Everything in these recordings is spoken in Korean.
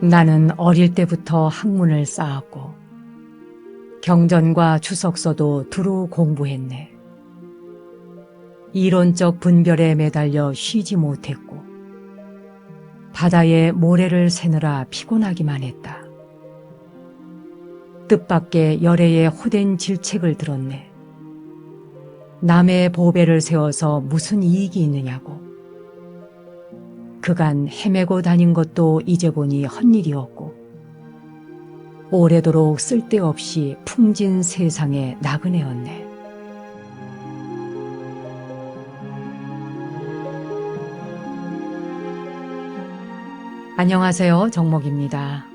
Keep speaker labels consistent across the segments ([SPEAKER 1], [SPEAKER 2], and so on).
[SPEAKER 1] 나는 어릴 때부터 학문을 쌓았고 경전과 추석서도 두루 공부했네. 이론적 분별에 매달려 쉬지 못했고 바다에 모래를 새느라 피곤하기만 했다. 뜻밖의 열애의 호된 질책을 들었네. 남의 보배를 세워서 무슨 이익이 있느냐고. 그간 헤매고 다닌 것도 이제 보니 헛일이었고 오래도록 쓸데없이 풍진 세상에 나그네였네. 안녕하세요, 정목입니다.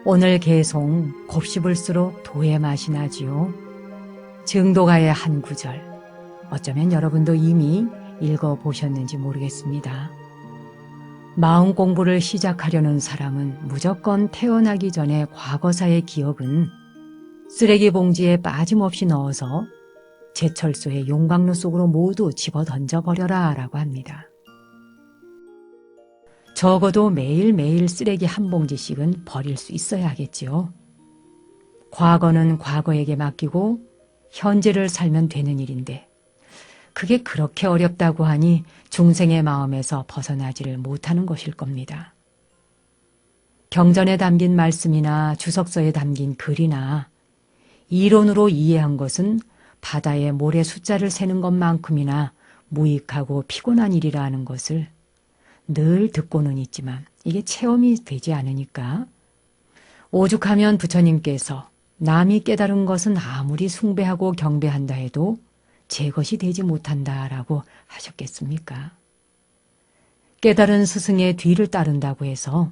[SPEAKER 1] 오늘 개송 곱씹을수록 도의 맛이 나지요. 증도가의 한 구절, 어쩌면 여러분도 이미 읽어보셨는지 모르겠습니다. 마음 공부를 시작하려는 사람은 무조건 태어나기 전에 과거사의 기억은 쓰레기 봉지에 빠짐없이 넣어서 제철소의 용광로 속으로 모두 집어던져버려라 라고 합니다. 적어도 매일매일 쓰레기 한 봉지씩은 버릴 수 있어야 하겠지요. 과거는 과거에게 맡기고 현재를 살면 되는 일인데 그게 그렇게 어렵다고 하니 중생의 마음에서 벗어나지를 못하는 것일 겁니다. 경전에 담긴 말씀이나 주석서에 담긴 글이나 이론으로 이해한 것은 바다에 모래 숫자를 세는 것만큼이나 무익하고 피곤한 일이라는 것을 늘 듣고는 있지만 이게 체험이 되지 않으니까 오죽하면 부처님께서 남이 깨달은 것은 아무리 숭배하고 경배한다 해도 제 것이 되지 못한다라고 하셨겠습니까? 깨달은 스승의 뒤를 따른다고 해서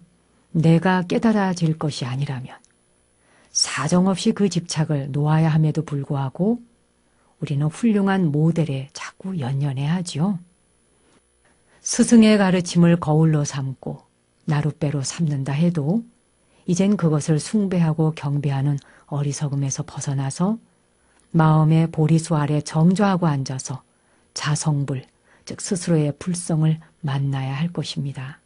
[SPEAKER 1] 내가 깨달아질 것이 아니라면 사정없이 그 집착을 놓아야 함에도 불구하고 우리는 훌륭한 모델에 자꾸 연연해야 하지요. 스승의 가르침을 거울로 삼고 나룻배로 삼는다 해도 이젠 그것을 숭배하고 경배하는 어리석음에서 벗어나서 마음의 보리수 아래 정조하고 앉아서 자성불, 즉 스스로의 불성을 만나야 할 것입니다.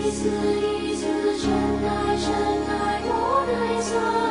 [SPEAKER 2] 一丝一丝，尘埃尘埃，我来藏。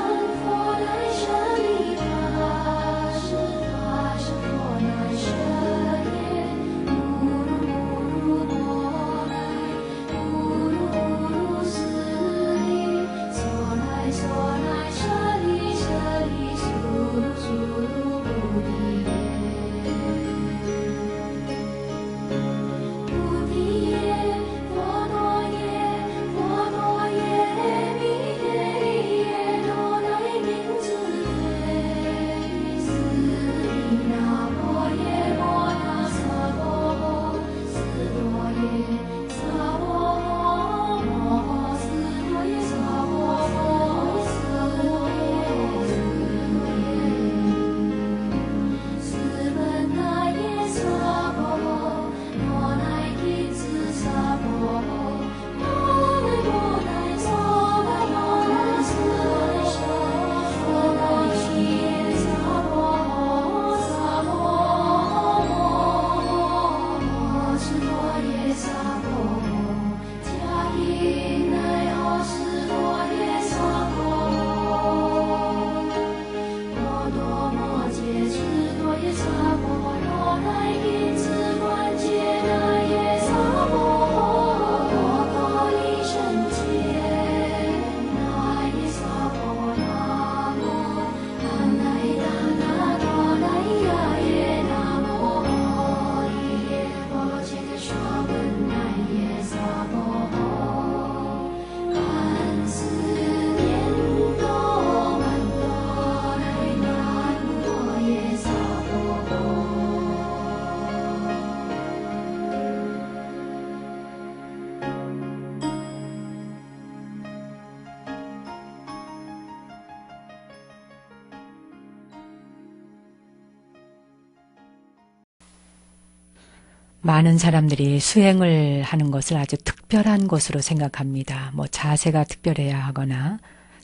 [SPEAKER 1] 많은 사람들이 수행을 하는 것을 아주 특별한 것으로 생각합니다. 뭐 자세가 특별해야 하거나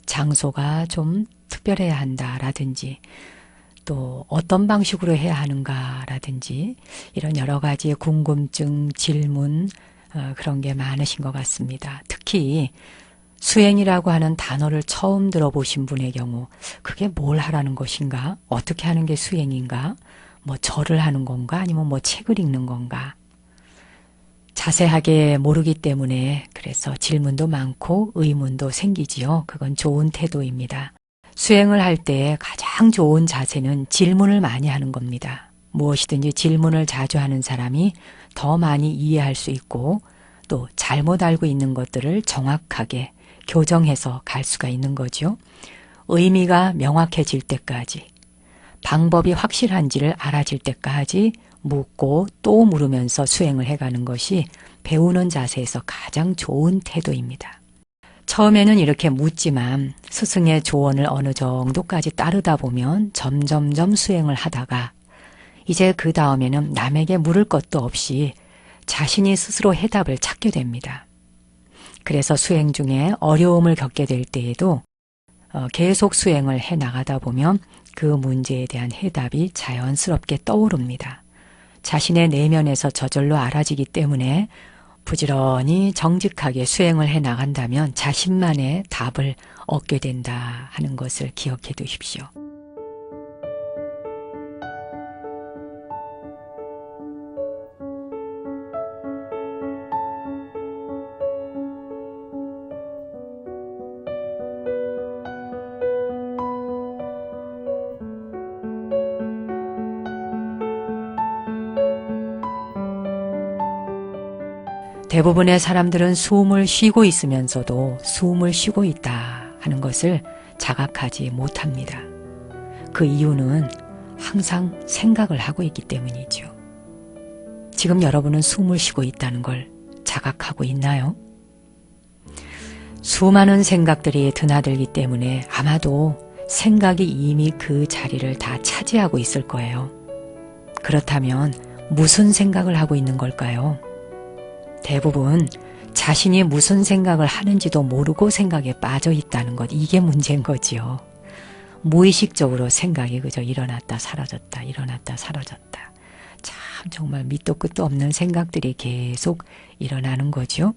[SPEAKER 1] 장소가 좀 특별해야 한다라든지 또 어떤 방식으로 해야 하는가라든지 이런 여러 가지의 궁금증, 질문 그런 게 많으신 것 같습니다. 특히 수행이라고 하는 단어를 처음 들어보신 분의 경우 그게 뭘 하라는 것인가? 어떻게 하는 게 수행인가? 뭐 절을 하는 건가? 아니면 뭐 책을 읽는 건가? 자세하게 모르기 때문에 그래서 질문도 많고 의문도 생기지요. 그건 좋은 태도입니다. 수행을 할 때 가장 좋은 자세는 질문을 많이 하는 겁니다. 무엇이든지 질문을 자주 하는 사람이 더 많이 이해할 수 있고 또 잘못 알고 있는 것들을 정확하게 교정해서 갈 수가 있는 거죠. 의미가 명확해질 때까지, 방법이 확실한지를 알아질 때까지 묻고 또 물으면서 수행을 해가는 것이 배우는 자세에서 가장 좋은 태도입니다. 처음에는 이렇게 묻지만 스승의 조언을 어느 정도까지 따르다 보면 점점점 수행을 하다가 이제 그 다음에는 남에게 물을 것도 없이 자신이 스스로 해답을 찾게 됩니다. 그래서 수행 중에 어려움을 겪게 될 때에도 계속 수행을 해 나가다 보면 그 문제에 대한 해답이 자연스럽게 떠오릅니다. 자신의 내면에서 저절로 알아지기 때문에 부지런히 정직하게 수행을 해 나간다면 자신만의 답을 얻게 된다 하는 것을 기억해 두십시오. 대부분의 사람들은 숨을 쉬고 있으면서도 숨을 쉬고 있다 하는 것을 자각하지 못합니다. 그 이유는 항상 생각을 하고 있기 때문이죠. 지금 여러분은 숨을 쉬고 있다는 걸 자각하고 있나요? 수많은 생각들이 드나들기 때문에 아마도 생각이 이미 그 자리를 다 차지하고 있을 거예요. 그렇다면 무슨 생각을 하고 있는 걸까요? 대부분 자신이 무슨 생각을 하는지도 모르고 생각에 빠져 있다는 것, 이게 문제인 거지요. 무의식적으로 생각이 그저 일어났다 사라졌다 일어났다 사라졌다. 참 정말 밑도 끝도 없는 생각들이 계속 일어나는 거죠.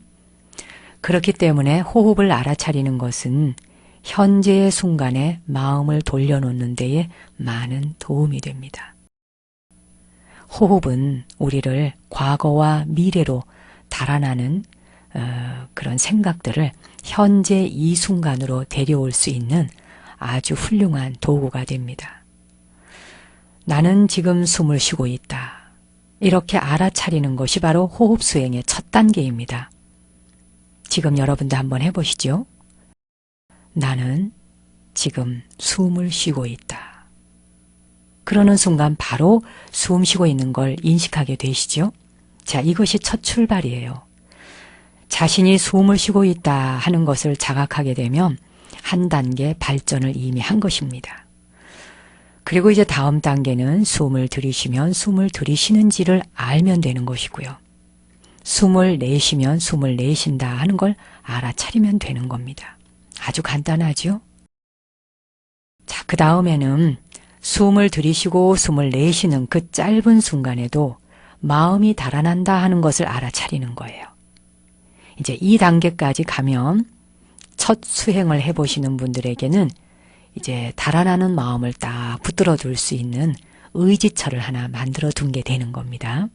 [SPEAKER 1] 그렇기 때문에 호흡을 알아차리는 것은 현재의 순간에 마음을 돌려놓는 데에 많은 도움이 됩니다. 호흡은 우리를 과거와 미래로 달아나는 그런 생각들을 현재 이 순간으로 데려올 수 있는 아주 훌륭한 도구가 됩니다. 나는 지금 숨을 쉬고 있다. 이렇게 알아차리는 것이 바로 호흡 수행의 첫 단계입니다. 지금 여러분도 한번 해보시죠. 나는 지금 숨을 쉬고 있다. 그러는 순간 바로 숨 쉬고 있는 걸 인식하게 되시죠. 자, 이것이 첫 출발이에요. 자신이 숨을 쉬고 있다 하는 것을 자각하게 되면 한 단계 발전을 이미 한 것입니다. 그리고 이제 다음 단계는 숨을 들이쉬면 숨을 들이쉬는지를 알면 되는 것이고요. 숨을 내쉬면 숨을 내쉰다 하는 걸 알아차리면 되는 겁니다. 아주 간단하죠? 자, 그 다음에는 숨을 들이쉬고 숨을 내쉬는 그 짧은 순간에도 마음이 달아난다 하는 것을 알아차리는 거예요. 이제 이 단계까지 가면 첫 수행을 해보시는 분들에게는 이제 달아나는 마음을 딱 붙들어 둘 수 있는 의지처를 하나 만들어 둔 게 되는 겁니다.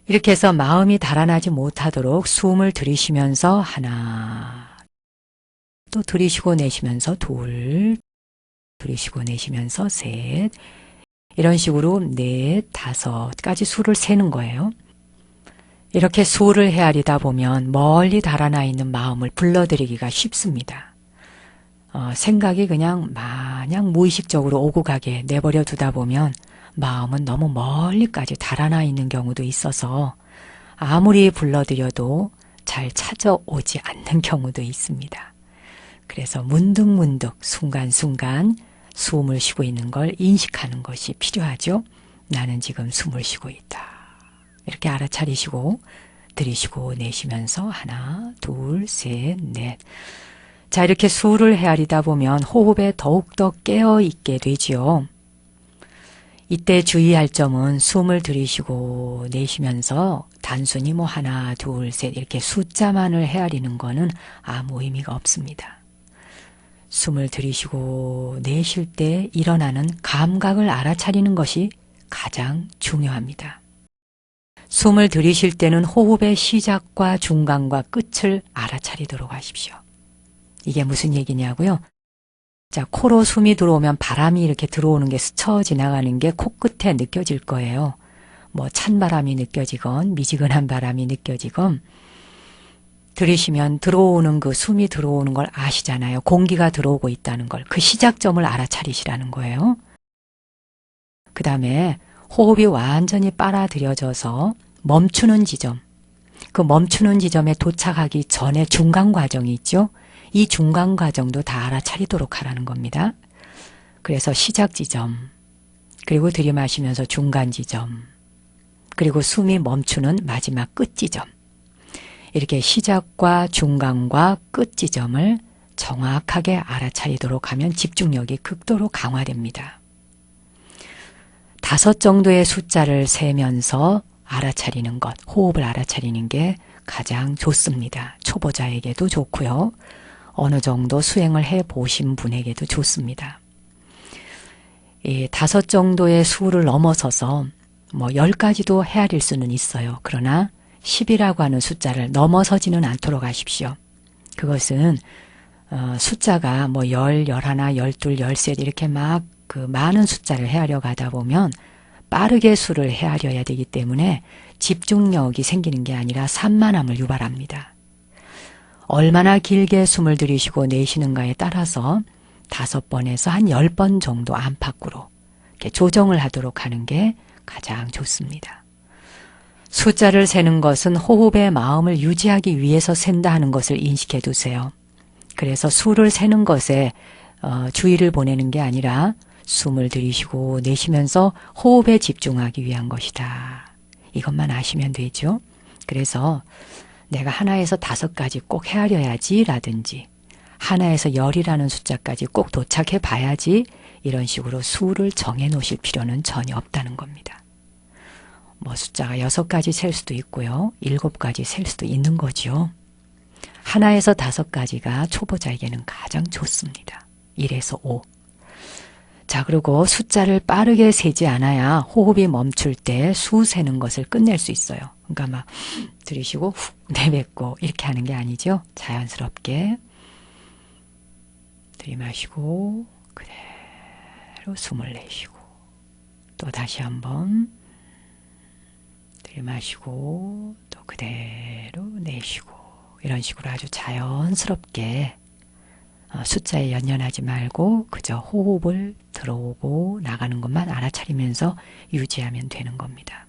[SPEAKER 1] 이렇게 해서 마음이 달아나지 못하도록 숨을 들이쉬면서 하나, 또 들이쉬고 내쉬면서 둘, 들이쉬고 내쉬면서 셋, 이런 식으로 넷, 다섯까지 수를 세는 거예요. 이렇게 수를 헤아리다 보면 멀리 달아나 있는 마음을 불러들이기가 쉽습니다. 생각이 그냥 마냥 무의식적으로 오고 가게 내버려 두다 보면 마음은 너무 멀리까지 달아나 있는 경우도 있어서 아무리 불러들여도 잘 찾아오지 않는 경우도 있습니다. 그래서 문득문득 순간순간 숨을 쉬고 있는 걸 인식하는 것이 필요하죠. 나는 지금 숨을 쉬고 있다. 이렇게 알아차리시고 들이쉬고 내쉬면서 하나, 둘, 셋, 넷. 자, 이렇게 수를 헤아리다 보면 호흡에 더욱더 깨어있게 되지요. 이때 주의할 점은 숨을 들이쉬고 내쉬면서 단순히 뭐 하나, 둘, 셋 이렇게 숫자만을 헤아리는 거는 아무 의미가 없습니다. 숨을 들이쉬고 내쉴 때 일어나는 감각을 알아차리는 것이 가장 중요합니다. 숨을 들이쉴 때는 호흡의 시작과 중간과 끝을 알아차리도록 하십시오. 이게 무슨 얘기냐고요? 자, 코로 숨이 들어오면 바람이 이렇게 들어오는 게 스쳐 지나가는 게 코끝에 느껴질 거예요. 뭐 찬바람이 느껴지건 미지근한 바람이 느껴지건 들이쉬면 들어오는 그 숨이 들어오는 걸 아시잖아요. 공기가 들어오고 있다는 걸. 그 시작점을 알아차리시라는 거예요. 그 다음에 호흡이 완전히 빨아들여져서 멈추는 지점, 그 멈추는 지점에 도착하기 전에 중간 과정이 있죠. 이 중간 과정도 다 알아차리도록 하라는 겁니다. 그래서 시작 지점, 그리고 들이마시면서 중간 지점, 그리고 숨이 멈추는 마지막 끝 지점. 이렇게 시작과 중간과 끝 지점을 정확하게 알아차리도록 하면 집중력이 극도로 강화됩니다. 5 정도의 숫자를 세면서 알아차리는 것, 호흡을 알아차리는 게 가장 좋습니다. 초보자에게도 좋고요. 어느 정도 수행을 해보신 분에게도 좋습니다. 이 5 정도의 수를 넘어서서 뭐 10가지도 헤아릴 수는 있어요. 그러나 10이라고 하는 숫자를 넘어서지는 않도록 하십시오. 그것은 숫자가 뭐 10, 11, 12, 13 이렇게 막 그 많은 숫자를 헤아려 가다 보면 빠르게 수를 헤아려야 되기 때문에 집중력이 생기는 게 아니라 산만함을 유발합니다. 얼마나 길게 숨을 들이쉬고 내쉬는가에 따라서 5번에서 한 10번 정도 안팎으로 이렇게 조정을 하도록 하는 게 가장 좋습니다. 숫자를 세는 것은 호흡의 마음을 유지하기 위해서 센다 하는 것을 인식해 두세요. 그래서 수를 세는 것에 주의를 보내는 게 아니라 숨을 들이쉬고 내쉬면서 호흡에 집중하기 위한 것이다. 이것만 아시면 되죠. 그래서 내가 하나에서 5가지 꼭 헤아려야지 라든지 하나에서 10이라는 숫자까지 꼭 도착해 봐야지 이런 식으로 수를 정해 놓으실 필요는 전혀 없다는 겁니다. 뭐 숫자가 6가지 셀 수도 있고요. 7가지 셀 수도 있는 거죠. 하나에서 5가지가 초보자에게는 가장 좋습니다. 1에서 5. 자, 그리고 숫자를 빠르게 세지 않아야 호흡이 멈출 때 수 세는 것을 끝낼 수 있어요. 그러니까 막 들이쉬고 훅 내뱉고 이렇게 하는 게 아니죠. 자연스럽게 들이마시고 그대로 숨을 내쉬고 또 다시 한번 들이마시고 또 그대로 내쉬고 이런 식으로 아주 자연스럽게 숫자에 연연하지 말고 그저 호흡을 들어오고 나가는 것만 알아차리면서 유지하면 되는 겁니다.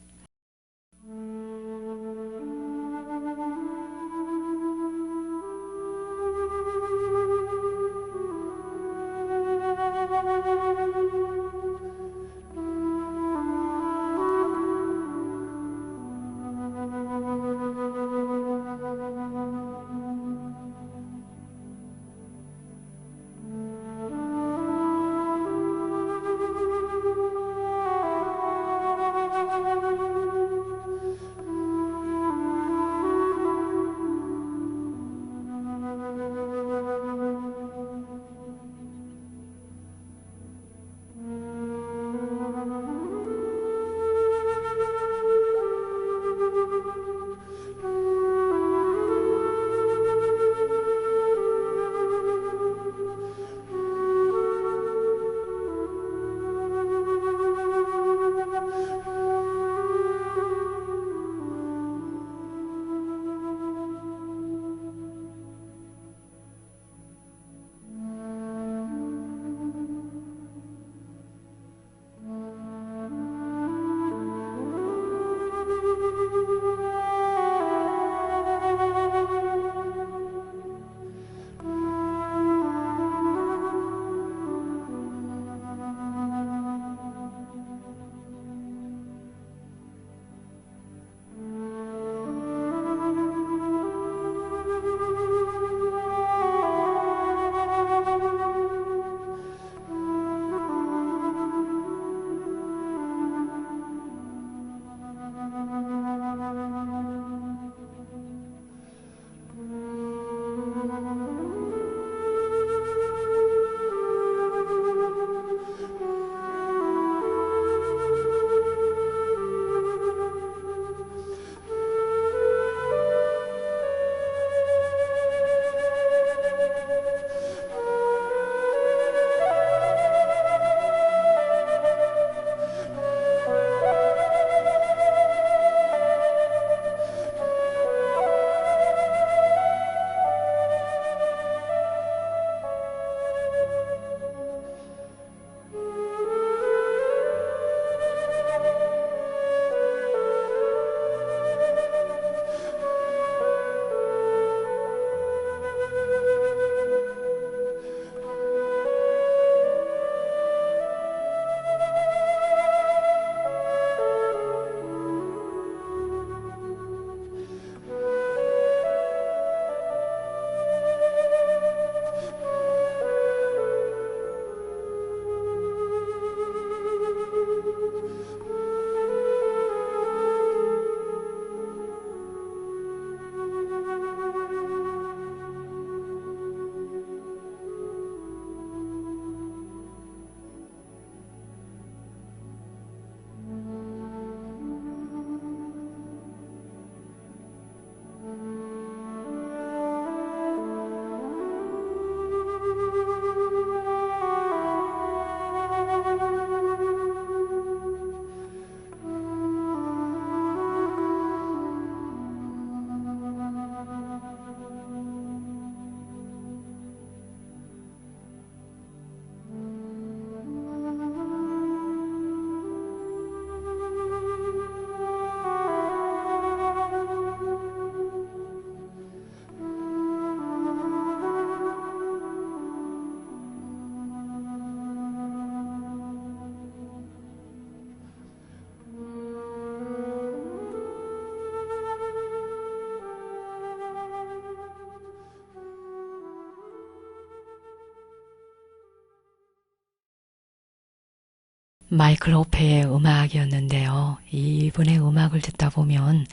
[SPEAKER 1] 마이클 호페의 음악이었는데요. 이분의 음악을 듣다 보면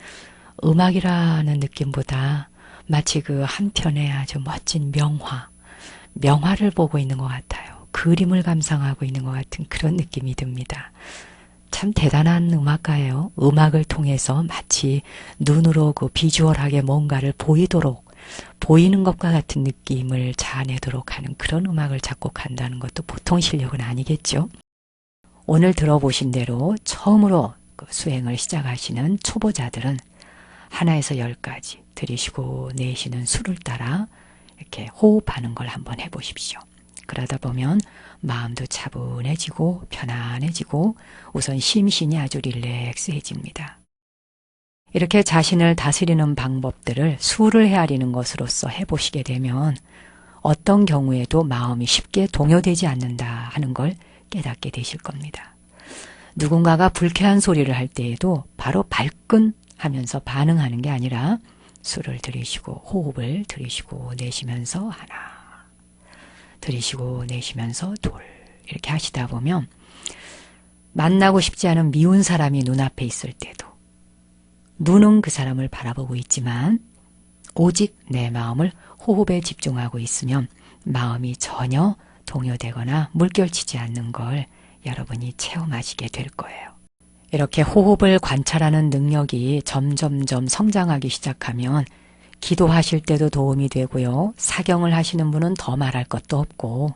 [SPEAKER 1] 음악이라는 느낌보다 마치 그 한편의 아주 멋진 명화를 보고 있는 것 같아요. 그림을 감상하고 있는 것 같은 그런 느낌이 듭니다. 참 대단한 음악가예요. 음악을 통해서 마치 눈으로 그 비주얼하게 뭔가를 보이는 것과 같은 느낌을 자아내도록 하는 그런 음악을 작곡한다는 것도 보통 실력은 아니겠죠. 오늘 들어보신 대로 처음으로 그 수행을 시작하시는 초보자들은 하나에서 10까지 들이쉬고 내쉬는 수를 따라 이렇게 호흡하는 걸 한번 해보십시오. 그러다 보면 마음도 차분해지고 편안해지고 우선 심신이 아주 릴렉스해집니다. 이렇게 자신을 다스리는 방법들을 수를 헤아리는 것으로서 해보시게 되면 어떤 경우에도 마음이 쉽게 동요되지 않는다 하는 걸 깨닫게 되실 겁니다. 누군가가 불쾌한 소리를 할 때에도 바로 발끈 하면서 반응하는 게 아니라 수를 들이쉬고 호흡을 들이쉬고 내쉬면서 하나, 들이쉬고 내쉬면서 둘, 이렇게 하시다 보면 만나고 싶지 않은 미운 사람이 눈앞에 있을 때도 눈은 그 사람을 바라보고 있지만 오직 내 마음을 호흡에 집중하고 있으면 마음이 전혀 동요되거나 물결치지 않는 걸 여러분이 체험하시게 될 거예요. 이렇게 호흡을 관찰하는 능력이 점점점 성장하기 시작하면 기도하실 때도 도움이 되고요. 사경을 하시는 분은 더 말할 것도 없고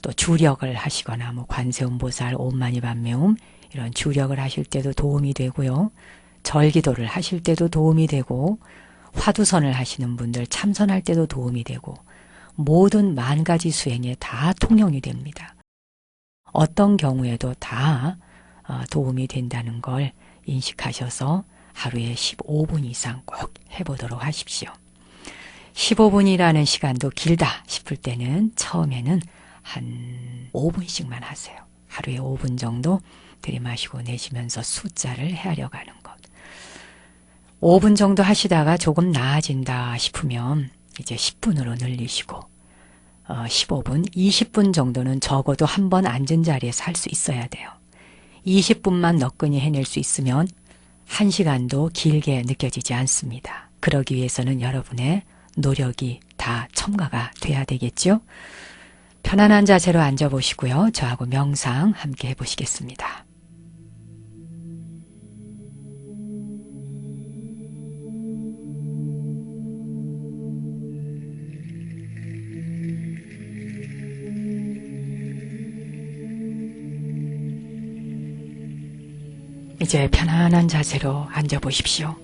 [SPEAKER 1] 또 주력을 하시거나 관세음보살, 옴마니밤매움 이런 주력을 하실 때도 도움이 되고요. 절기도를 하실 때도 도움이 되고 화두선을 하시는 분들 참선할 때도 도움이 되고 모든 만 가지 수행에 다 통용이 됩니다. 어떤 경우에도 다 도움이 된다는 걸 인식하셔서 하루에 15분 이상 꼭 해보도록 하십시오. 15분이라는 시간도 길다 싶을 때는 처음에는 한 5분씩만 하세요. 하루에 5분 정도 들이마시고 내쉬면서 숫자를 헤아려가는 것. 5분 정도 하시다가 조금 나아진다 싶으면 이제 10분으로 늘리시고 15분, 20분 정도는 적어도 한 번 앉은 자리에서 할 수 있어야 돼요. 20분만 너끈히 해낼 수 있으면 1시간도 길게 느껴지지 않습니다. 그러기 위해서는 여러분의 노력이 다 첨가가 돼야 되겠죠? 편안한 자세로 앉아보시고요. 저하고 명상 함께 해보시겠습니다. 이제 편안한 자세로 앉아보십시오.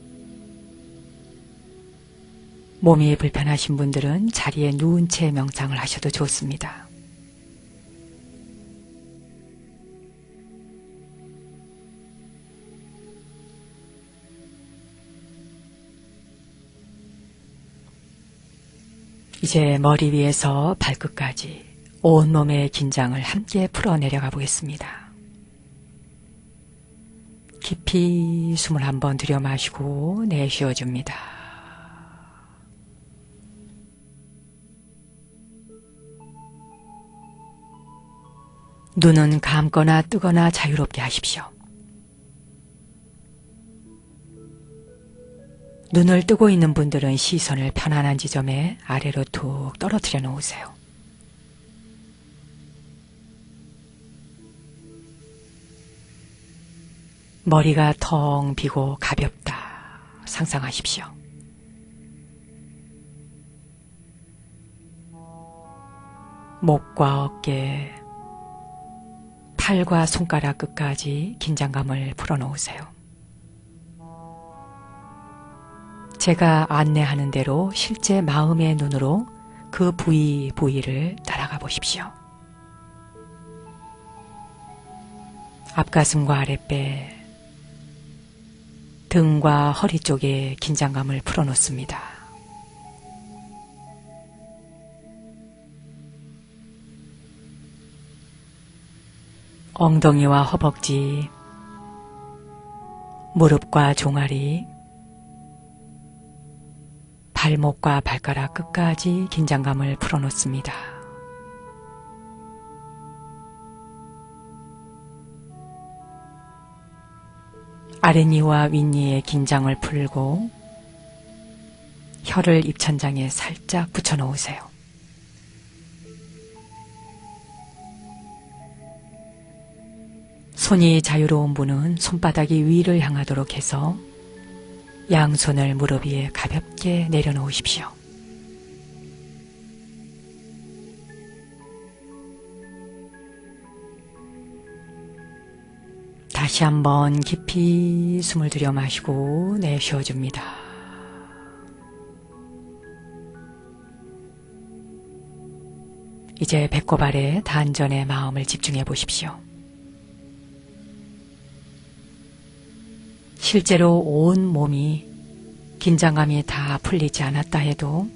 [SPEAKER 1] 몸이 불편하신 분들은 자리에 누운 채 명상을 하셔도 좋습니다. 이제 머리 위에서 발끝까지 온몸의 긴장을 함께 풀어내려가 보겠습니다. 깊이 숨을 한번 들여 마시고 내쉬어줍니다. 눈은 감거나 뜨거나 자유롭게 하십시오. 눈을 뜨고 있는 분들은 시선을 편안한 지점에 아래로 툭 떨어뜨려 놓으세요. 머리가 텅 비고 가볍다 상상하십시오. 목과 어깨, 팔과 손가락 끝까지 긴장감을 풀어놓으세요. 제가 안내하는 대로 실제 마음의 눈으로 그 부위를 따라가 보십시오. 앞가슴과 아랫배, 등과 허리 쪽에 긴장감을 풀어놓습니다. 엉덩이와 허벅지, 무릎과 종아리, 발목과 발가락 끝까지 긴장감을 풀어놓습니다. 아랫니와 윗니의 긴장을 풀고 혀를 입천장에 살짝 붙여놓으세요. 손이 자유로운 분은 손바닥이 위를 향하도록 해서 양손을 무릎 위에 가볍게 내려놓으십시오. 다시 한번 깊이 숨을 들여 마시고 내쉬어줍니다. 이제 배꼽 아래 단전에 마음을 집중해 보십시오. 실제로 온 몸이 긴장감이 다 풀리지 않았다 해도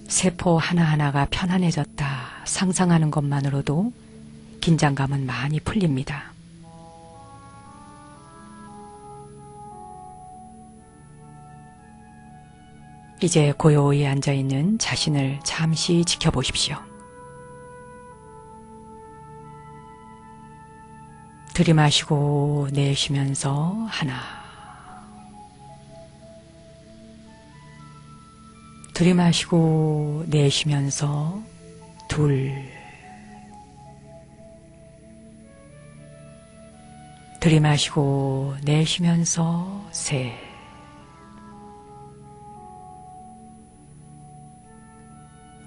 [SPEAKER 1] 세포 하나하나가 편안해졌다 상상하는 것만으로도 긴장감은 많이 풀립니다. 이제 고요히 앉아있는 자신을 잠시 지켜보십시오. 들이마시고 내쉬면서 하나, 들이마시고 내쉬면서 둘, 들이마시고 내쉬면서 셋,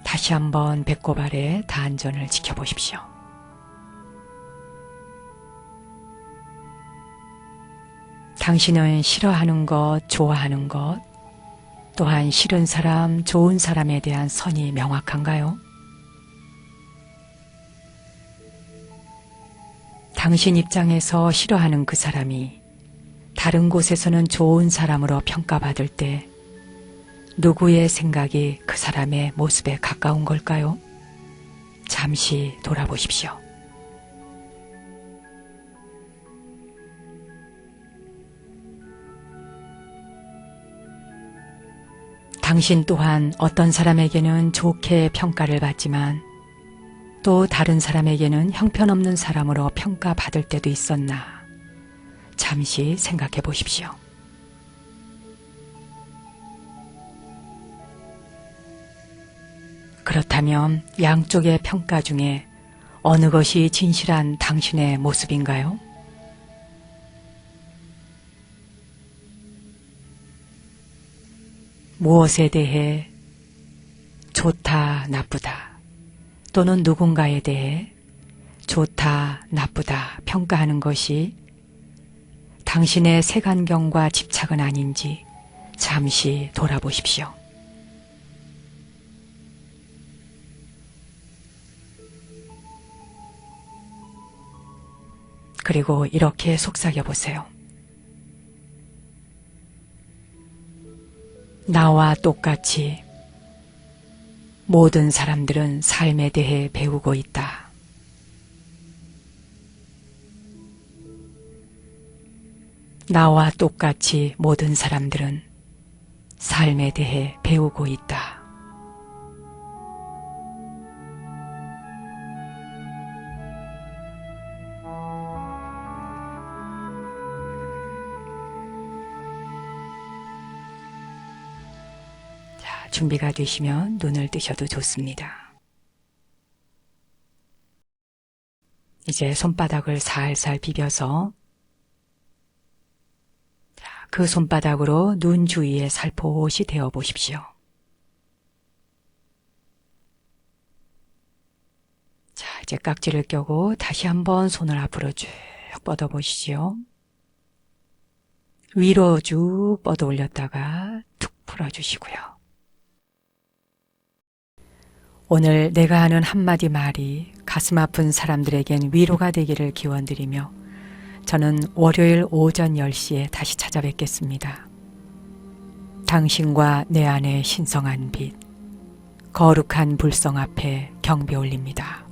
[SPEAKER 1] 다시 한번 배꼽 아래 단전을 지켜보십시오. 당신은 싫어하는 것, 좋아하는 것, 또한 싫은 사람, 좋은 사람에 대한 선이 명확한가요? 당신 입장에서 싫어하는 그 사람이 다른 곳에서는 좋은 사람으로 평가받을 때 누구의 생각이 그 사람의 모습에 가까운 걸까요? 잠시 돌아보십시오. 당신 또한 어떤 사람에게는 좋게 평가를 받지만 또 다른 사람에게는 형편없는 사람으로 평가받을 때도 있었나 잠시 생각해 보십시오. 그렇다면 양쪽의 평가 중에 어느 것이 진실한 당신의 모습인가요? 무엇에 대해 좋다, 나쁘다 또는 누군가에 대해 좋다, 나쁘다 평가하는 것이 당신의 색안경과 집착은 아닌지 잠시 돌아보십시오. 그리고 이렇게 속삭여 보세요. 나와 똑같이 모든 사람들은 삶에 대해 배우고 있다. 나와 똑같이 모든 사람들은 삶에 대해 배우고 있다. 준비가 되시면 눈을 뜨셔도 좋습니다. 이제 손바닥을 살살 비벼서 그 손바닥으로 눈 주위에 살포시 대어 보십시오. 자, 이제 깍지를 껴고 다시 한번 손을 앞으로 쭉 뻗어 보시죠. 위로 쭉 뻗어 올렸다가 툭 풀어주시고요. 오늘 내가 하는 한마디 말이 가슴 아픈 사람들에겐 위로가 되기를 기원드리며 저는 월요일 오전 10시에 다시 찾아뵙겠습니다. 당신과 내 안의 신성한 빛, 거룩한 불성 앞에 경배 올립니다.